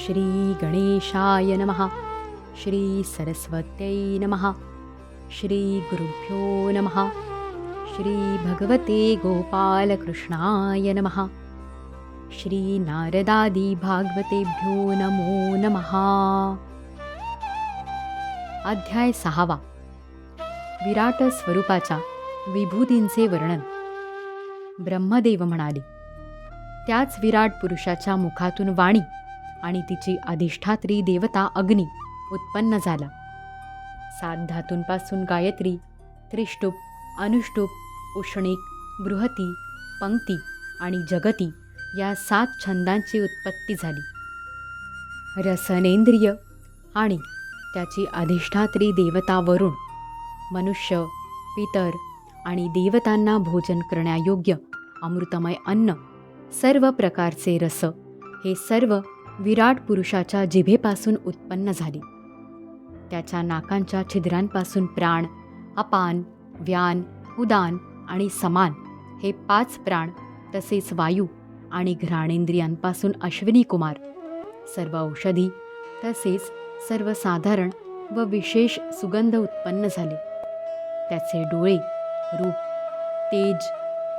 श्री गणेशाय नमः. श्री सरस्वत्यै नमः. श्री गुरुभ्यो नमः. श्री भगवते गोपालकृष्णाय नमः. श्री नारदादी भागवतेभ्यो नमो नमः. अध्याय 6. विराट स्वरूपाच्या विभूतींचे वर्णन. ब्रह्मदेव म्हणाले, त्याच विराट पुरुषाच्या मुखातून वाणी आणि तिची अधिष्ठात्री देवता अग्नी उत्पन्न झाला. 7 धातूंपासून गायत्री, त्रिष्टुप, अनुष्टुप, उष्णिक, बृहती, पंक्ती आणि जगती या 7 छंदांची उत्पत्ती झाली. रसनेंद्रिय आणि त्याची अधिष्ठात्री देवता वरुण, मनुष्य, पितर आणि देवतांना भोजन करण्यायोग्य अमृतमय अन्न, सर्व प्रकारचे रस हे सर्व विराट पुरुषाच्या जिभेपासून उत्पन्न झाले. त्याच्या नाकांच्या छिद्रांपासून प्राण, अपान, व्यान, उदान आणि समान हे 5 प्राण, तसेच वायू आणि घ्राणेंद्रियांपासून अश्विनी कुमार, सर्व औषधी तसेच सर्वसाधारण व विशेष सुगंध उत्पन्न झाले. त्याचे डोळे, रूप, तेज,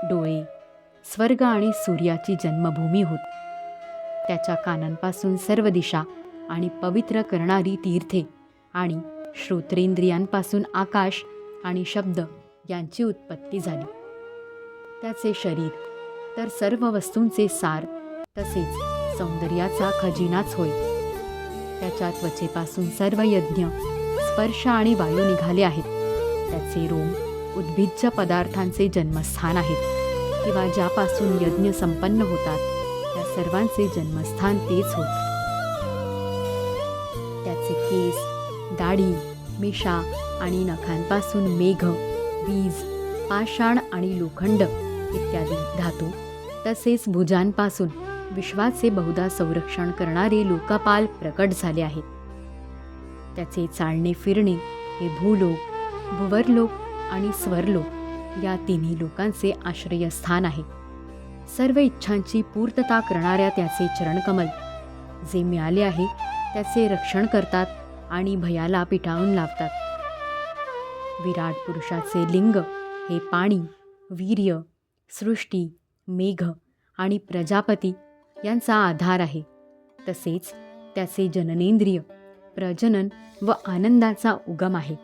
डोळे, स्वर्ग आणि सूर्याची जन्मभूमी होत. त्याच्या कानांपासून सर्व दिशा आणि पवित्र करणारी तीर्थे आणि श्रोत्रेंद्रियांपासून आकाश आणि शब्द यांची उत्पत्ती झाली. त्याचे शरीर तर सर्व वस्तूंचे सार तसेच सौंदर्याचा खजिनाच होय. त्याच्या त्वचेपासून सर्व यज्ञ, स्पर्श आणि वायू निघाले आहेत. त्याचे रोम उद्भिज्ज पदार्थांचे जन्मस्थान आहेत, किंवा ज्यापासून यज्ञ संपन्न होतात त्या सर्वांचे जन्मस्थान तेच होत. त्याचे केस, दाढी, मिशा आणि नखांपासून मेघ, वीज, पाषाण आणि लोखंड इत्यादी धातू, तसेच भुजांपासून विश्वाचे बहुधा संरक्षण करणारे लोकपाल प्रकट झाले आहेत. त्याचे चालणे फिरणे हे भूलोक, भुवरलोक आणि स्वर्लोक या तिन्ही लोकांचे आश्रयस्थान आहे. सर्व इच्छांची पूर्तता करणाऱ्या त्याचे चरणकमल, जे मिळाले आहे त्याचे रक्षण करतात आणि भयाला पिटाळून लावतात. विराट पुरुषाचे लिंग हे पाणी, वीर्य, सृष्टी, मेघ आणि प्रजापती यांचा आधार आहे. तसेच त्याचे जननेंद्रिय, प्रजनन व आनंदाचा उगम आहे.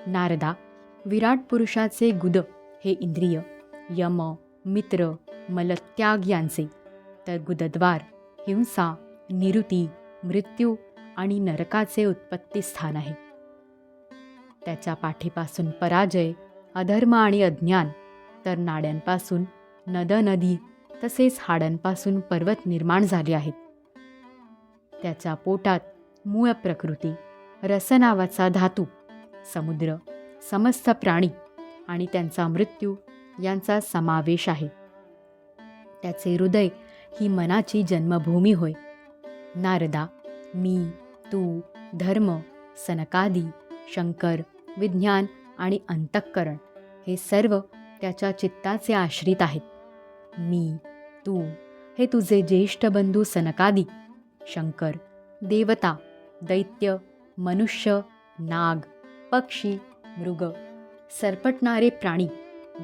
नारदा, विराट पुरुषाचे गुद हे इंद्रिय, यम, मित्र, मलत्याग यांचे, तर गुदद्वार, हिंसा, निरुती, मृत्यू आणि नरकाचे उत्पत्ती स्थान आहे. त्याच्या पाठीपासून पराजय, अधर्म आणि अज्ञान, तर नाड्यांपासून नद, नदी तसेच हाडांपासून पर्वत निर्माण झाले आहेत. त्याच्या पोटात मूळ प्रकृती, रस नावाचा धातू, समुद्र, समस्त प्राणी आणि त्यांचा मृत्यू यांचा समावेश आहे. त्याचे हृदय ही मनाची जन्मभूमी होय. नारदा, मी, तू, धर्म, सनकादी, शंकर, विज्ञान आणि अंतःकरण हे सर्व त्याच्या चित्ताचे आश्रित आहेत. मी, तू हे तुझे ज्येष्ठ बंधू सनकादी, शंकर, देवता, दैत्य, मनुष्य, नाग, पक्षी, मृग, सरपटणारे प्राणी,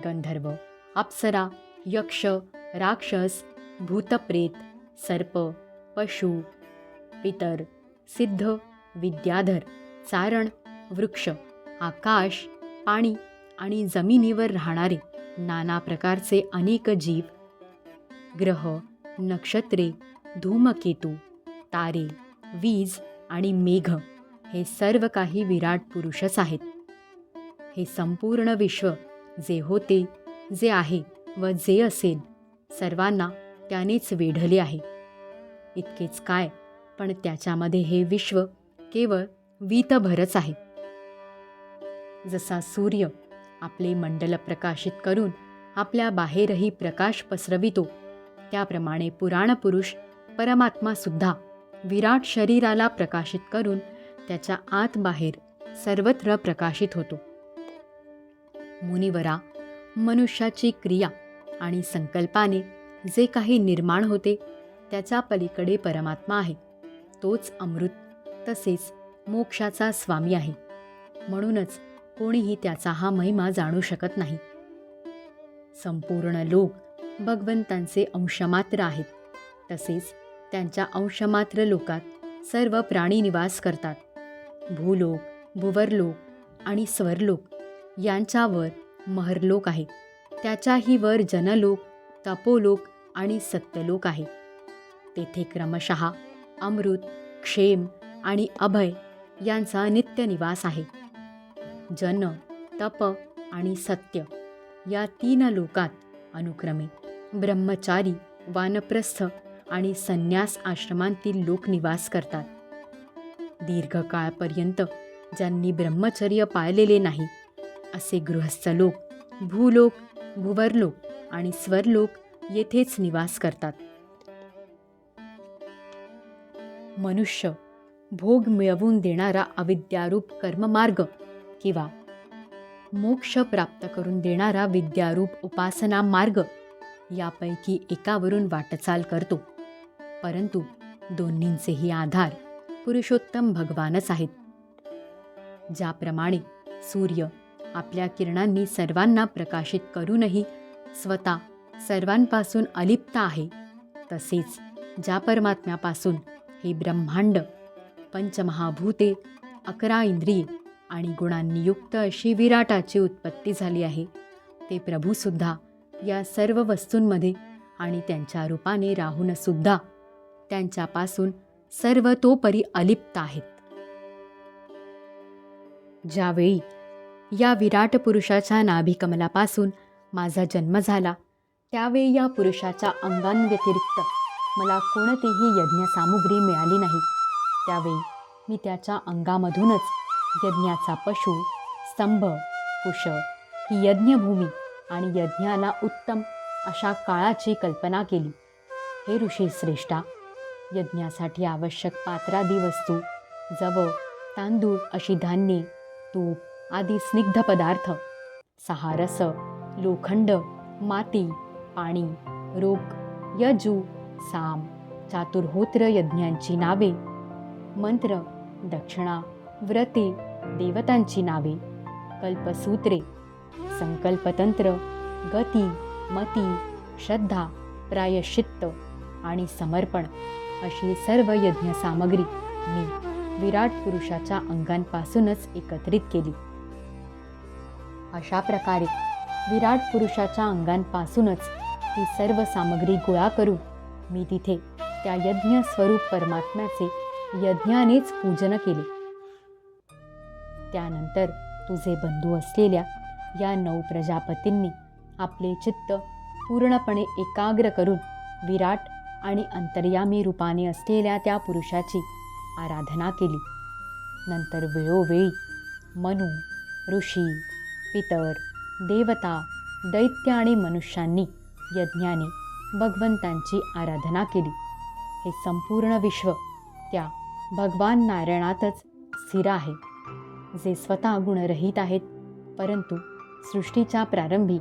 गंधर्व, अप्सरा, यक्ष, राक्षस, भूतप्रेत, सर्प, पशु, पितर, सिद्ध, विद्याधर, चारण, वृक्ष, आकाश, पाणी आणि जमिनीवर राहणारे नाना प्रकारचे अनेक जीव, ग्रह, नक्षत्रे, धूमकेतू, तारे, वीज आणि मेघ हे सर्व काही विराट पुरुषच आहेत. हे संपूर्ण विश्व जे होते, जे आहे व जे असेल, सर्वांना त्यानेच वेढले आहे. इतकेच काय, पण त्याच्यामध्ये हे विश्व केवळ वीतभरच आहे. जसा सूर्य आपले मंडल प्रकाशित करून आपल्या बाहेरही प्रकाश पसरवितो, त्याप्रमाणे पुराणपुरुष परमात्मा सुद्धा विराट शरीराला प्रकाशित करून त्याच्या आत बाहेर सर्वत्र प्रकाशित होतो. मुनिवरा, मनुष्याची क्रिया आणि संकल्पाने जे काही निर्माण होते त्याच्या पलीकडे परमात्मा आहे. तोच अमृत तसेच मोक्षाचा स्वामी आहे. म्हणूनच कोणीही त्याचा हा महिमा जाणू शकत नाही. संपूर्ण लोक भगवंतांचे अंशमात्र आहेत. तसेच त्यांच्या अंशमात्र लोकात सर्व प्राणी निवास करतात. भूलोक, भुवरलोक आणि स्वरलोक यांच्यावर महरलोक आहे. त्याच्याही वर जनलोक, तपोलोक आणि सत्यलोक आहे. तेथे क्रमशः अमृत, क्षेम आणि अभय यांचा नित्य निवास आहे. जन, तप आणि सत्य या 3 लोकात अनुक्रमे ब्रह्मचारी, वानप्रस्थ आणि संन्यास आश्रमांतील लोक निवास करतात. दीर्घकाळपर्यंत ज्यांनी ब्रह्मचर्य पाळलेले नाही असे गृहस्थ लोक भूलोक, भुवरलोक आणि स्वरलोक येथेच निवास करतात. मनुष्य भोग मिळवून देणारा अविद्यारूप कर्ममार्ग किंवा मोक्ष प्राप्त करून देणारा विद्यारूप उपासना मार्ग यापैकी एकावरून वाटचाल करतो. परंतु दोन्हींचेही आधार पुरुषोत्तम भगवानच आहेत. ज्याप्रमाणे सूर्य आपल्या किरणांनी सर्वांना प्रकाशित करूनही स्वतः सर्वांपासून अलिप्त आहे, तसेच ज्या परमात्म्यापासून हे ब्रह्मांड, पंचमहाभूते, 11 इंद्रिये आणि गुणांनी युक्त अशी विराटाची उत्पत्ती झाली आहे, ते प्रभूसुद्धा या सर्व वस्तूंमध्ये आणि त्यांच्या रूपाने राहूनसुद्धा त्यांच्यापासून सर्वतोपरी अलिप्त आहेत. ज्यावेळी या विराट पुरुषाच्या नाभिकमलापासून माझा जन्म झाला, त्यावेळी या पुरुषाच्या अंगांव्यतिरिक्त मला कोणतीही यज्ञसामुग्री मिळाली नाही. त्यावेळी मी त्याच्या अंगामधूनच यज्ञाचा पशु, स्तंभ, कुश ही यज्ञभूमी आणि यज्ञाला उत्तम अशा काळाची कल्पना केली. हे ऋषी श्रेष्ठा, यज्ञासाठी आवश्यक पात्रादी वस्तू, जव, तांदूळ अशी धान्ये, तूप आदी स्निग्ध पदार्थ, 6 रस, लोखंड, माती, पाणी, रोग, यजू, साम, चातुर्होत्र यज्ञांची नावे, मंत्र, दक्षिणा, व्रते, देवतांची नावे, कल्पसूत्रे, संकल्पतंत्र, गती, मती, श्रद्धा, प्रायश्चित्त आणि समर्पण अशी सर्व यज्ञसामग्री मी विराट पुरुषाच्या अंगांपासूनच एकत्रित केली. अशा प्रकारे विराट पुरुषाच्या अंगांपासूनच ही सर्व सामग्री गोळा करून मी तिथे त्या यज्ञ स्वरूप परमात्म्याचे यज्ञानेच पूजन केले. त्यानंतर तुझे बंधू असलेल्या या 9 प्रजापतींनी आपले चित्त पूर्णपणे एकाग्र करून विराट आणि अंतर्यामी रूपाने असलेल्या त्या पुरुषाची आराधना केली. नंतर वेळोवेळी मनु, ऋषी, पितर, देवता, दैत्य आणि मनुष्यांनी यज्ञाने भगवंतांची आराधना केली. हे संपूर्ण विश्व त्या भगवान नारायणातच स्थिर आहे, जे स्वतः गुणरहित आहेत, परंतु सृष्टीच्या प्रारंभी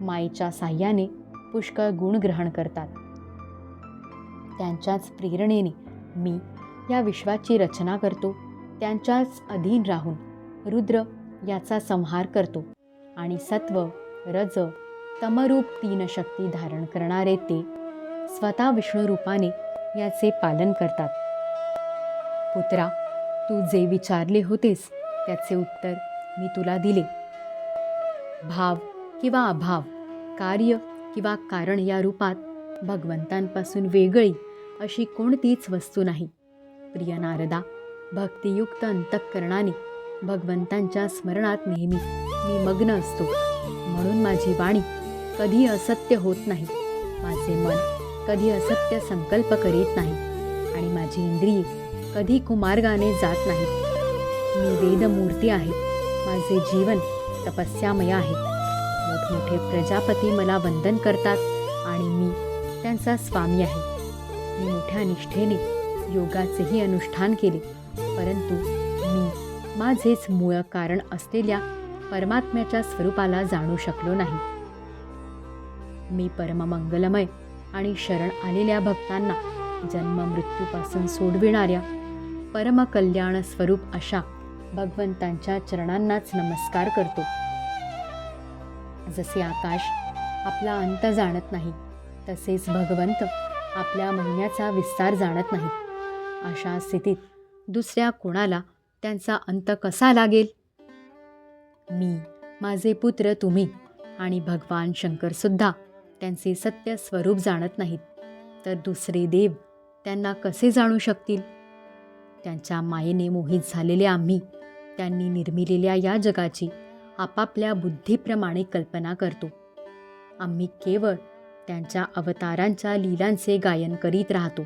मायेच्या साह्याने पुष्कळ गुण ग्रहण करतात. त्यांच्याच प्रेरणेने मी या विश्वाची रचना करतो. त्यांच्याच अधीन राहून रुद्र याचा संहार करतो आणि सत्व, रज, तमरूप 3 शक्ती धारण करणारे ते स्वतः विष्णू रूपाने याचे पालन करतात. पुत्रा, तू जे विचारले होतेस त्याचे उत्तर मी तुला दिले. भाव किंवा अभाव, कार्य किंवा कारण या रूपात भगवंतांपासून वेगळी अशी कोणतीच वस्तू नाही. प्रिय नारदा, भक्तियुक्त अंतःकरणाने भगवंतांच्या स्मरणात नेहमी मी मग्न असतो. म्हणून माझी वाणी कधी असत्य होत नाही, माझे मन कधी असत्य संकल्प करीत नाही आणि माझी इंद्रिये कधी कुमार्गाने जात नाहीत. मी वेदमूर्ती आहे. माझे जीवन तपस्यामय आहे. मोठमोठे प्रजापती मला वंदन करतात आणि मी त्यांचा स्वामी आहे. मी मोठ्या निष्ठेने योगाचेही अनुष्ठान केले, परंतु मी माझेच मूळ कारण असलेल्या परमात्म्याच्या स्वरूपाला जाणू शकलो नाही. मी परममंगलमय आणि शरण आलेल्या भक्तांना जन्म मृत्यूपासून सोडविणाऱ्या परमकल्याण स्वरूप अशा भगवंतांच्या चरणांनाच नमस्कार करतो. जसे आकाश आपला अंत जाणत नाही, तसेच भगवंत आपल्या महिम्याचा विस्तार जाणत नाहीत. अशा स्थितीत दुसऱ्या कोणाला त्यांचा अंत कसा लागेल? मी, माझे पुत्र तुम्ही आणि भगवान शंकरसुद्धा त्यांचे सत्य स्वरूप जाणत नाहीत, तर दुसरे देव त्यांना कसे जाणू शकतील? त्यांच्या मायेने मोहित झालेले आम्ही त्यांनी निर्मिलेल्या या जगाची आपापल्या बुद्धीप्रमाणे कल्पना करतो. आम्ही केवळ त्यांच्या अवतारांच्या लीलांचे गायन करीत राहतो,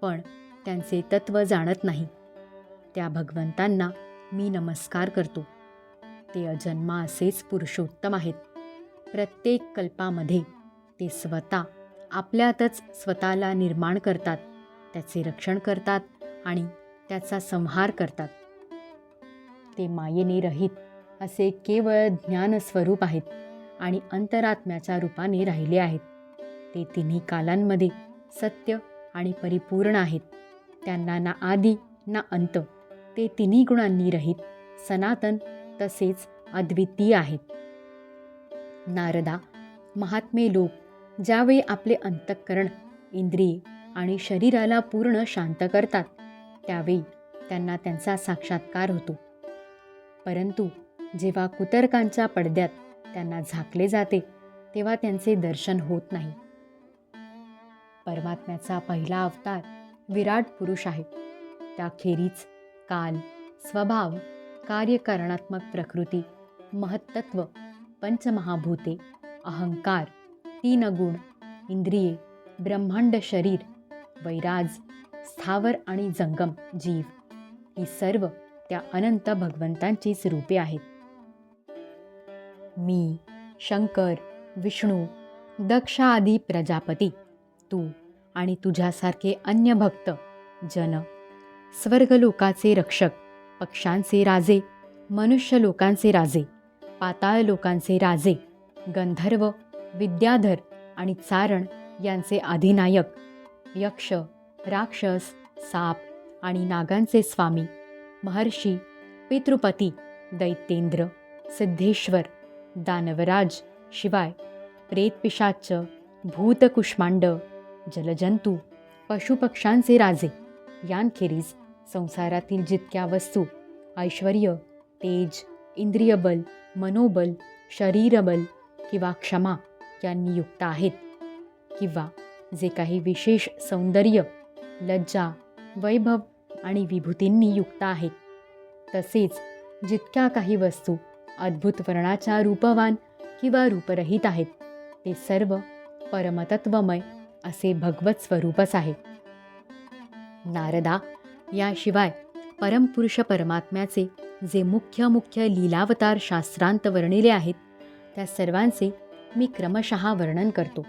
पण त्यांचे तत्त्व जाणत नाही. त्या भगवंतांना मी नमस्कार करतो. ते अजन्मा असेच पुरुषोत्तम आहेत. प्रत्येक कल्पामध्ये ते स्वतः आपल्यातच स्वतःला निर्माण करतात, त्याचे रक्षण करतात आणि त्याचा संहार करतात. ते मायेने रहित असे केवळ ज्ञानस्वरूप आहेत आणि अंतरात्म्याच्या रूपाने राहिले आहेत. ते तिन्ही कालांमध्ये सत्य आणि परिपूर्ण आहेत. त्यांना ना आदी ना अंत. ते तिन्ही गुणांनी रहित, सनातन तसेच अद्वितीय आहेत. नारदा, महात्मे लोक ज्यावेळी आपले अंतःकरण, इंद्रिये आणि शरीराला पूर्ण शांत करतात, त्यावेळी त्यांना त्यांचा साक्षात्कार होतो. परंतु जेव्हा कुतर्कांच्या पडद्यात त्यांना झाकले जाते, तेव्हा त्यांचे दर्शन होत नाही. परमात्म्याचा पहिला अवतार विराट पुरुष आहे. त्याखेरीज काल, स्वभाव, कार्यकारणात्मक प्रकृती, महत्त्व, पंचमहाभूते, अहंकार, 3 गुण, इंद्रिये, ब्रह्मांड शरीर, वैराज, स्थावर आणि जंगम जीव ही सर्व त्या अनंत भगवंतांचीच रूपे आहेत. मी, शंकर, विष्णू, दक्ष आदी प्रजापती, तू आणि तुझ्यासारखे अन्य भक्त जन, स्वर्गलोकाचे रक्षक, पक्षांचे राजे, मनुष्य लोकांचे राजे, पाताळ लोकांचे राजे, गंधर्व, विद्याधर आणि चारण यांचे अधिनायक, यक्ष, राक्षस, साप आणि नागांचे स्वामी, महर्षी, पितृपती, दैत्येंद्र, सिद्धेश्वर, दानवराज, शिवाय प्रेतपिशाच, भूतकुष्मांड, जलजंतू, पशुपक्ष्यांचे राजे यांखेरीज संसारातील जितक्या वस्तू ऐश्वर्य, तेज, इंद्रियबल, मनोबल, शरीरबल किंवा क्षमा यांनी युक्त आहेत, किंवा जे काही विशेष सौंदर्य, लज्जा, वैभव आणि विभूतींनी युक्त आहेत, तसेच जितक्या काही वस्तू अद्भुत वर्णाच्या रूपवान किंवा रूपरहित आहेत, ते सर्व परमतत्वमय असे भगवत स्वरूपच आहे. नारदा, याशिवाय परमपुरुष परमात्म्याचे जे मुख्य लीलावतार शास्त्रांत वर्णिले आहेत, त्या सर्वांचे मी क्रमशः वर्णन करतो.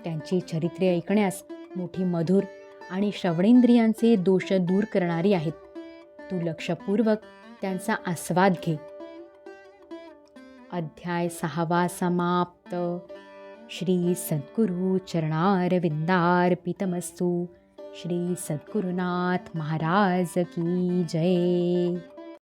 त्यांची चरित्रे ऐकण्यास मोठी मधुर आणि श्रवणेंद्रियांचे दोष दूर करणारी आहेत. तू लक्षपूर्वक त्यांचा आस्वाद घे. अध्याय 6 समाप्त. श्री सद्गुरु चरणारविंदार्पितमस्तु. श्री सद्गुरुनाथ महाराज की जय.